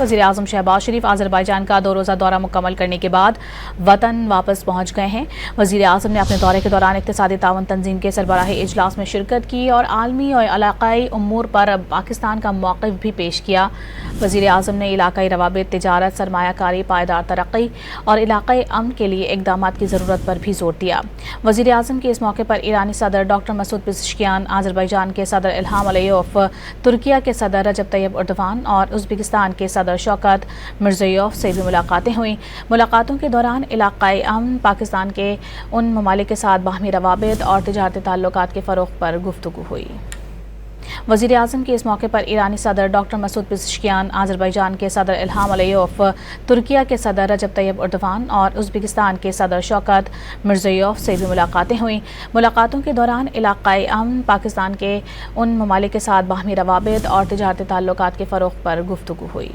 وزیر اعظم شہباز شریف آذربائیجان کا 2 روزہ دورہ مکمل کرنے کے بعد وطن واپس پہنچ گئے ہیں۔ وزیر اعظم نے اپنے دورے کے دوران اقتصادی تعاون تنظیم کے سربراہی اجلاس میں شرکت کی اور عالمی اور علاقائی امور پر پاکستان کا موقف بھی پیش کیا۔ وزیر اعظم نے علاقائی روابط، تجارت، سرمایہ کاری، پائیدار ترقی اور علاقائی امن کے لیے اقدامات کی ضرورت پر بھی زور دیا۔ وزیر اعظم کے اس موقع پر ایرانی صدر ڈاکٹر مسعود پزشکیان، آذربائیجان کے صدر الہام علیوف، ترکیہ کے صدر رجب طیب اردوان اور ازبکستان کے صدر شوکت مرزیوف سے بھی ملاقاتیں ہوئیں۔ ملاقاتوں کے دوران علاقائی امن، پاکستان کے ان ممالک کے ساتھ باہمی روابط اور تجارتی تعلقات کے فروغ پر گفتگو ہوئی۔ وزیر اعظم کے اس موقع پر ایرانی صدر ڈاکٹر مسعود پزشکیان، آذربائیجان کے صدر الہام علیوف، ترکیہ کے صدر رجب طیب اردوان اور ازبکستان کے صدر شوکت مرزیوف سے بھی ملاقاتیں ہوئیں۔ ملاقاتوں کے دوران علاقائی امن، پاکستان کے ان ممالک کے ساتھ باہمی روابط اور تجارتی تعلقات کے فروغ پر گفتگو ہوئی۔